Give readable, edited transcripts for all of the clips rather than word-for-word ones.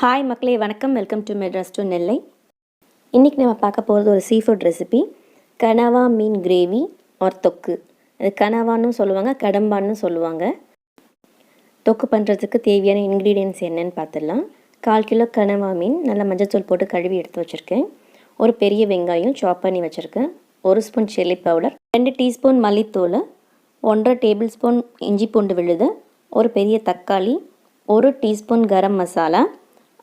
Hi மக்களே, வணக்கம். Welcome to Madras to நெல்லை. இன்றைக்கி நம்ம பார்க்க போகிறது ஒரு சீ ஃபுட் ரெசிபி, கனவா மீன் கிரேவி ஆர் தொக்கு. அது கனவான்னு சொல்லுவாங்க, கடம்பான்னு சொல்லுவாங்க. தொக்கு பண்ணுறதுக்கு தேவையான இன்க்ரீடியன்ட்ஸ் என்னென்னு பார்த்துடலாம். 1/4 கிலோ கனவா மீன் நல்லா மஞ்சள்தூள் போட்டு கழுவி எடுத்து வச்சுருக்கேன். ஒரு பெரிய வெங்காயம் சாப் பண்ணி வச்சுருக்கேன். 1 ஸ்பூன் சில்லி பவுடர், 2 டீஸ்பூன் மல்லித்தூள், 1.5 டேபிள் ஸ்பூன் இஞ்சி பூண்டு விழுது, ஒரு பெரிய தக்காளி, 1 டீஸ்பூன் கரம் மசாலா,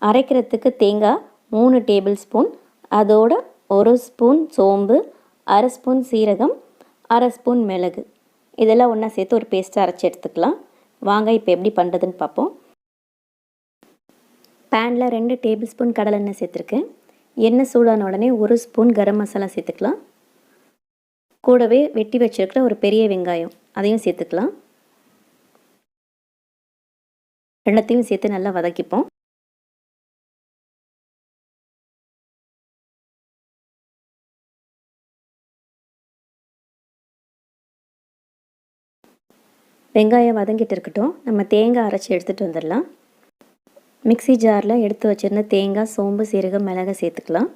அரைக்கிறதுக்கு தேங்காய் 3 டேபிள் ஸ்பூன், அதோட 1 ஸ்பூன் சோம்பு, 1/2 ஸ்பூன் சீரகம், 1/2 ஸ்பூன் மிளகு, இதெல்லாம் ஒன்றா சேர்த்து ஒரு பேஸ்ட்டாக அரைச்சி எடுத்துக்கலாம். வாங்க இப்போ எப்படி பண்ணுறதுன்னு பார்ப்போம். பேனில் 2 டேபிள் ஸ்பூன் கடலெண்ணெய் சேர்த்துருக்கேன். எண்ணெய் சூடான உடனே 1 ஸ்பூன் கரம் மசாலா சேர்த்துக்கலாம். கூடவே வெட்டி வச்சுருக்கிற ஒரு பெரிய வெங்காயம் அதையும் சேர்த்துக்கலாம். ரெண்டத்தையும் சேர்த்து நல்லா வதக்கிப்போம். வெங்காயம் வதங்கிட்டு இருக்கட்டும். நம்ம தேங்காய் அரைச்சி எடுத்துகிட்டு வந்துடலாம். மிக்ஸி ஜாரில் எடுத்து வச்சுருந்த தேங்காய், சோம்பு, சீரகம், மிளகாய் சேர்த்துக்கலாம்.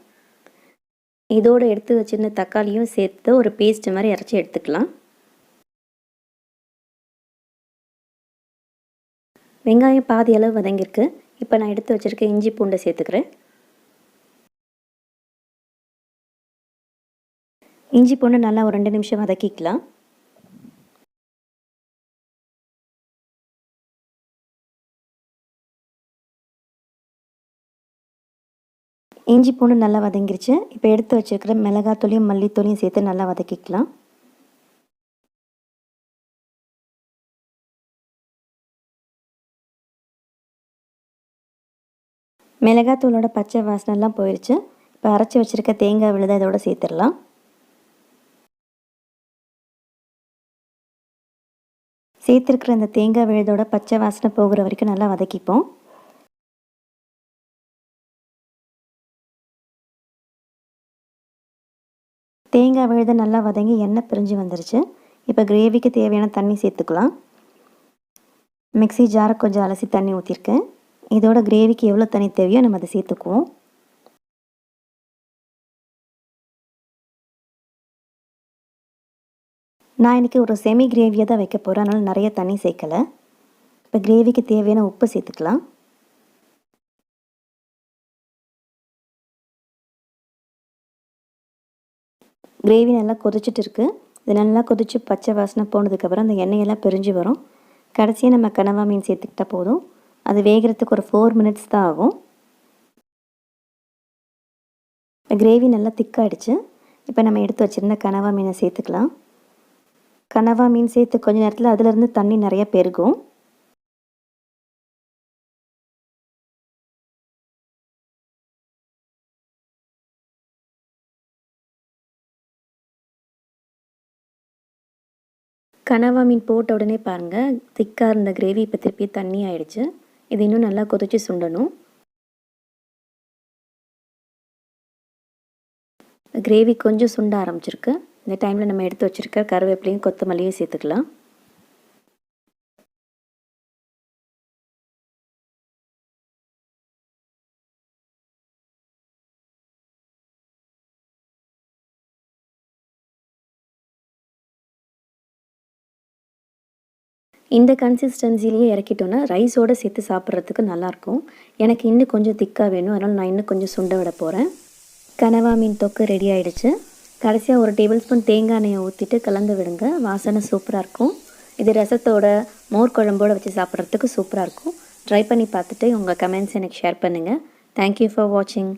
இதோடு எடுத்து வச்சுருந்த தக்காளியும் சேர்த்து ஒரு பேஸ்ட் மாதிரி அரைச்சி எடுத்துக்கலாம். வெங்காயம் பாதி அளவு வதங்கியிருக்கு. இப்போ நான் எடுத்து வச்சுருக்க இஞ்சி பூண்டை சேர்த்துக்கிறேன். இஞ்சி பூண்டு நல்லா ஒரு 2 நிமிஷம் வதக்கிக்கலாம். இஞ்சி பூண்டு நல்லா வதங்கிருச்சு. இப்போ எடுத்து வச்சுருக்கிற மிளகாத்தூளையும் மல்லித்தூளையும் சேர்த்து நல்லா வதக்கிக்கலாம். மிளகாத்தூளோட பச்சை வாசனைலாம் போயிடுச்சு. இப்போ அரைச்சி வச்சுருக்க தேங்காய் விழுதை இதோட சேர்த்துடலாம். சேர்த்துருக்கிற அந்த தேங்காய் விழுதோட பச்சை வாசனை போகிற வரைக்கும் நல்லா வதக்கிப்போம். தேங்காய் விழுத நல்லா வதங்கி எண்ணெய் பிரிஞ்சு வந்துருச்சு. இப்போ கிரேவிக்கு தேவையான தண்ணி சேர்த்துக்கலாம். மிக்ஸி ஜாரை கொஞ்சம் அலசி தண்ணி ஊற்றிருக்கேன். இதோட கிரேவிக்கு எவ்வளோ தண்ணி தேவையோ நம்ம அதை சேர்த்துக்குவோம். நான் இன்றைக்கி ஒரு செமி கிரேவியாக தான் வைக்க போகிறேன், அதனால் நிறைய தண்ணி சேர்க்கலை. இப்போ கிரேவிக்கு தேவையான உப்பு சேர்த்துக்கலாம். கிரேவி நல்லா கொதிச்சுட்டு இருக்குது. இது நல்லா கொதித்து பச்சை வாசனை போனதுக்கப்புறம் அந்த எண்ணெயெல்லாம் பிரிஞ்சு வரும். கடைசியாக நம்ம கனவா மீன் சேர்த்துக்கிட்டா போதும். அது வேகிறதுக்கு ஒரு 4 மினிட்ஸ் தான் ஆகும். கிரேவி நல்லா திக்காகிடுச்சு. இப்போ நம்ம எடுத்து வச்சுருந்த கனவா மீனை சேர்த்துக்கலாம். கனவா மீன் சேர்த்து கொஞ்சம் நேரத்தில் அதிலேருந்து தண்ணி நிறையா பெருகும். கனவா மீன் போட்ட உடனே பாருங்கள், திக்காக இருந்த கிரேவி இப்போ திருப்பி தண்ணி ஆயிடுச்சு. இது இன்னும் நல்லா கொதிச்சு சுண்டணும். கிரேவி கொஞ்சம் சுண்ட ஆரம்பிச்சிருக்கு. இந்த டைமில் நம்ம எடுத்து வச்சுருக்க கருவேப்பிலையும் கொத்தமல்லியும் சேர்த்துக்கலாம். இந்த கன்சிஸ்டன்சிலேயே இறக்கிட்டோன்னா ரைஸோடு சேர்த்து சாப்பிட்றதுக்கு நல்லாயிருக்கும். எனக்கு இன்னும் கொஞ்சம் திக்காக வேணும், அதனால் நான் இன்னும் கொஞ்சம் சுண்ட விட போகிறேன். கனவா மீன் தொக்கு ரெடி ஆகிடுச்சு. கடைசியாக 1 டேபிள் ஸ்பூன் தேங்காய் எண்ணெயை ஊற்றிட்டு கலந்து விடுங்க. வாசனை சூப்பராக இருக்கும். இது ரசத்தோட, மோர் குழம்போடு வச்சு சாப்பிட்றதுக்கு சூப்பராக இருக்கும். ட்ரை பண்ணி பார்த்துட்டு உங்கள் கமெண்ட்ஸ் எனக்கு ஷேர் பண்ணுங்கள். தேங்க்யூ ஃபார் வாட்சிங்.